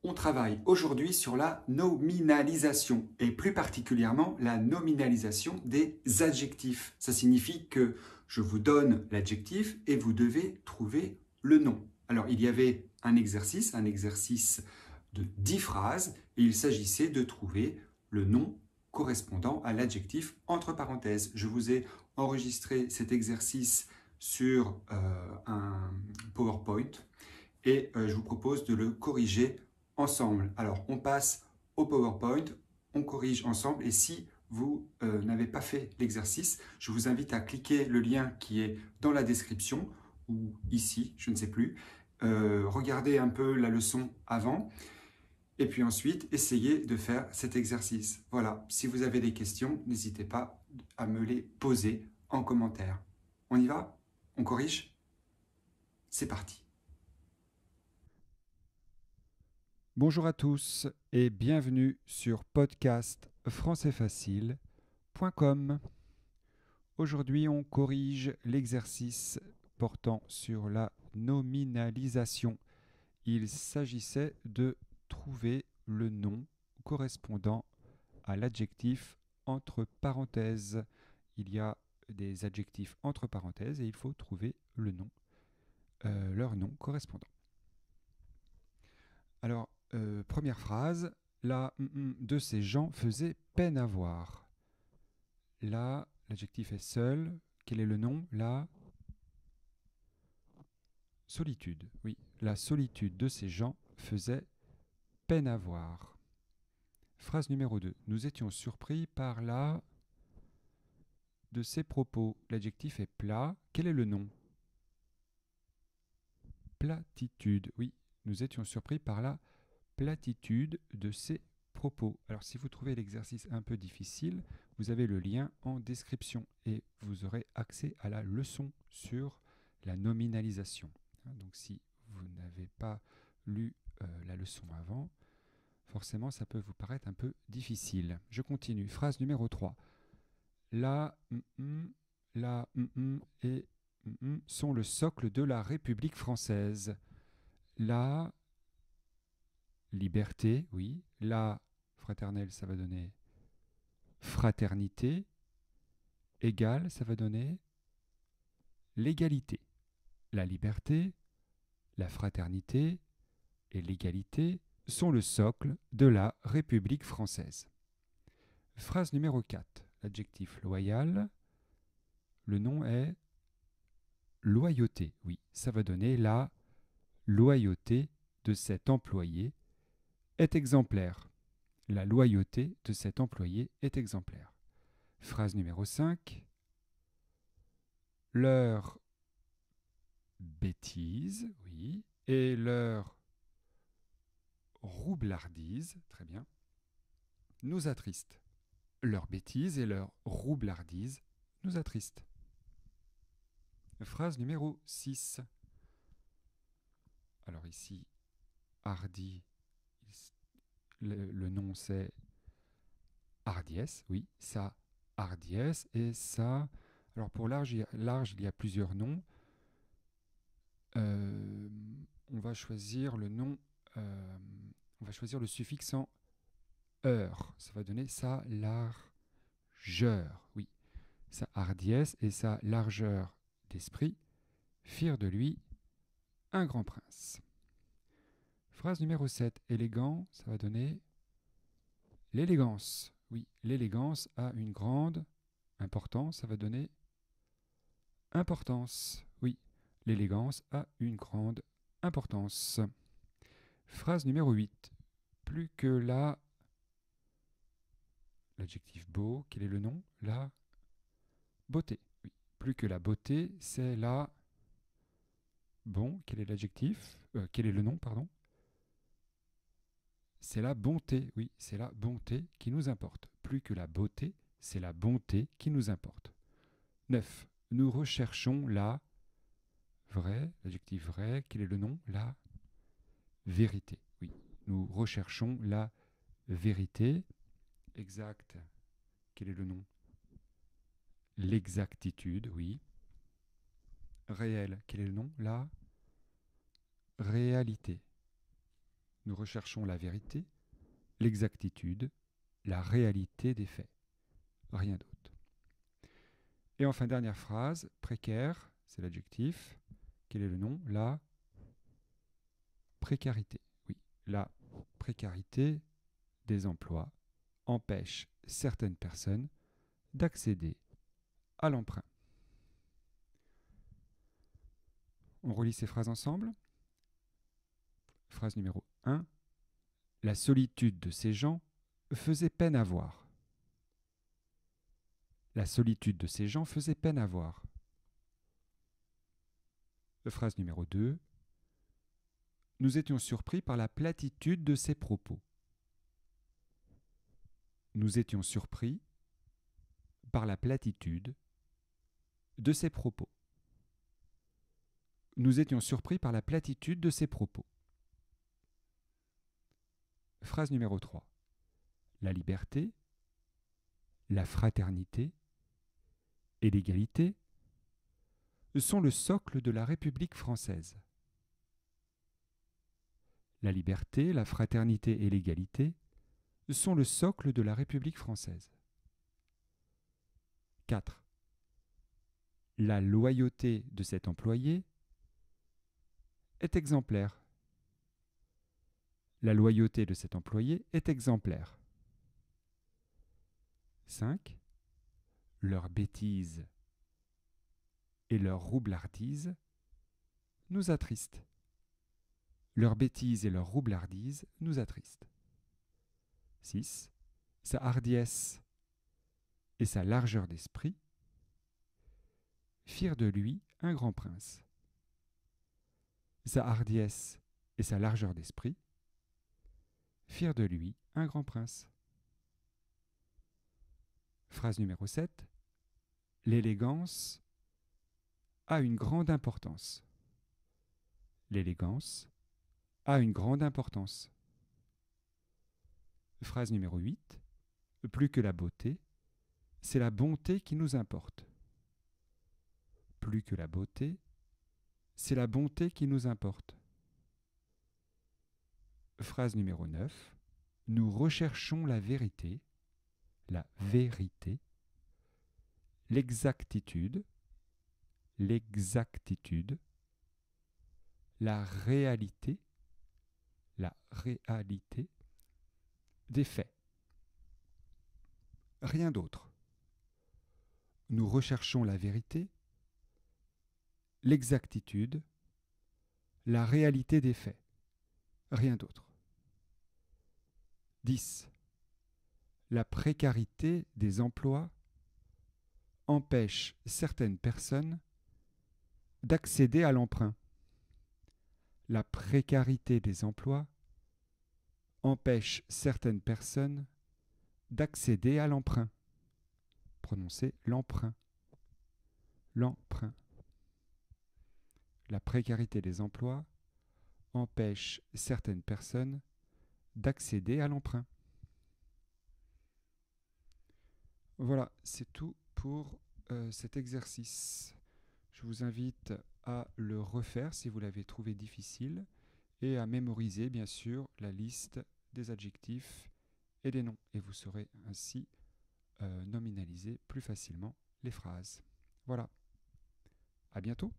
On travaille aujourd'hui sur la nominalisation et plus particulièrement la nominalisation des adjectifs. Ça signifie que je vous donne l'adjectif et vous devez trouver le nom. Alors il y avait un exercice de 10 phrases et il s'agissait de trouver le nom correspondant à l'adjectif entre parenthèses. Je vous ai enregistré cet exercice sur un PowerPoint et je vous propose de le corriger ensemble. Alors, on passe au PowerPoint, on corrige ensemble et si vous n'avez pas fait l'exercice, je vous invite à cliquer le lien qui est dans la description ou ici, je ne sais plus. Regardez un peu la leçon avant et puis ensuite, essayez de faire cet exercice. Voilà, si vous avez des questions, n'hésitez pas à me les poser en commentaire. On y va? On corrige? C'est parti. Bonjour à tous et bienvenue sur podcastfrançaisfacile.com. Aujourd'hui, on corrige l'exercice portant sur la nominalisation. Il s'agissait de trouver le nom correspondant à l'adjectif entre parenthèses. Il y a des adjectifs entre parenthèses et il faut trouver le nom, leur nom correspondant. Alors, première phrase, la de ces gens faisait peine à voir. Là, l'adjectif est seul. Quel est le nom? La solitude. Oui, la solitude de ces gens faisait peine à voir. Phrase numéro 2. Nous étions surpris par la de ces propos. L'adjectif est plat. Quel est le nom? Platitude. Oui, nous étions surpris par la platitude de ces propos. Alors si vous trouvez l'exercice un peu difficile, vous avez le lien en description et vous aurez accès à la leçon sur la nominalisation. Donc si vous n'avez pas lu la leçon avant, forcément ça peut vous paraître un peu difficile. Je continue. Phrase numéro 3. La et sont le socle de la République française. La liberté, oui. La fraternelle, ça va donner fraternité. Égal, ça va donner l'égalité. La liberté, la fraternité et l'égalité sont le socle de la République française. Phrase numéro 4. L'adjectif loyal, le nom est loyauté. Oui, ça va donner la loyauté de cet employé est exemplaire. La loyauté de cet employé est exemplaire. Phrase numéro 5. Leur bêtise, oui, et leur roublardise, très bien, nous attristent. Leur bêtise et leur roublardise nous attristent. Phrase numéro 6. Alors ici, hardi, le nom c'est hardiesse, oui, ça, hardiesse, et ça, alors pour large, il y a plusieurs noms. On va choisir le nom, on va choisir le suffixe en heure. Ça va donner sa largeur. Oui, sa hardiesse et sa largeur d'esprit firent de lui un grand prince. Phrase numéro 7. Élégant, ça va donner l'élégance. Oui, l'élégance a une grande importance. Ça va donner importance. Oui, l'élégance a une grande importance. Phrase numéro 8. Plus que l'adjectif beau, quel est le nom? La beauté. Oui, plus que la beauté, c'est la bon. Quel est l'adjectif? Quel est le nom, pardon? C'est la bonté. Oui, c'est la bonté qui nous importe. Plus que la beauté, c'est la bonté qui nous importe. 9. Nous recherchons la vraie, l'adjectif vrai, quel est le nom? La vérité. Oui, nous recherchons la vérité. Exact, quel est le nom? L'exactitude, oui. Réel, quel est le nom? La réalité. Nous recherchons la vérité, l'exactitude, la réalité des faits. Rien d'autre. Et enfin, dernière phrase, précaire, c'est l'adjectif. Quel est le nom? La précarité. Oui, la précarité des emplois empêche certaines personnes d'accéder à l'emprunt. On relit ces phrases ensemble. Phrase numéro 1. La solitude de ces gens faisait peine à voir. La solitude de ces gens faisait peine à voir. Phrase numéro 2. Nous étions surpris par la platitude de ses propos. Nous étions surpris par la platitude de ses propos. Nous étions surpris par la platitude de ses propos. Phrase numéro 3. La liberté, la fraternité et l'égalité sont le socle de la République française. La liberté, la fraternité et l'égalité sont le socle de la République française. 4. La loyauté de cet employé est exemplaire. La loyauté de cet employé est exemplaire. 5. Leur bêtise et leur roublardise nous attristent. Leur bêtise et leur roublardise nous attristent. 6. Sa hardiesse et sa largeur d'esprit firent de lui un grand prince. Sa hardiesse et sa largeur d'esprit firent de lui un grand prince. Phrase numéro 7. L'élégance a une grande importance. L'élégance a une grande importance. Phrase numéro 8. Plus que la beauté, c'est la bonté qui nous importe. Plus que la beauté, c'est la bonté qui nous importe. Phrase numéro 9. Nous recherchons la vérité, l'exactitude, la réalité des faits. Rien d'autre. Nous recherchons la vérité, l'exactitude, la réalité des faits. Rien d'autre. 10. La précarité des emplois empêche certaines personnes d'accéder à l'emprunt. La précarité des emplois empêche certaines personnes d'accéder à l'emprunt. Prononcez l'emprunt. L'emprunt. La précarité des emplois empêche certaines personnes d'accéder à l'emprunt. Voilà, c'est tout pour cet exercice. Je vous invite à le refaire si vous l'avez trouvé difficile et à mémoriser bien sûr la liste des adjectifs et des noms. Et vous saurez ainsi nominaliser plus facilement les phrases. Voilà, à bientôt.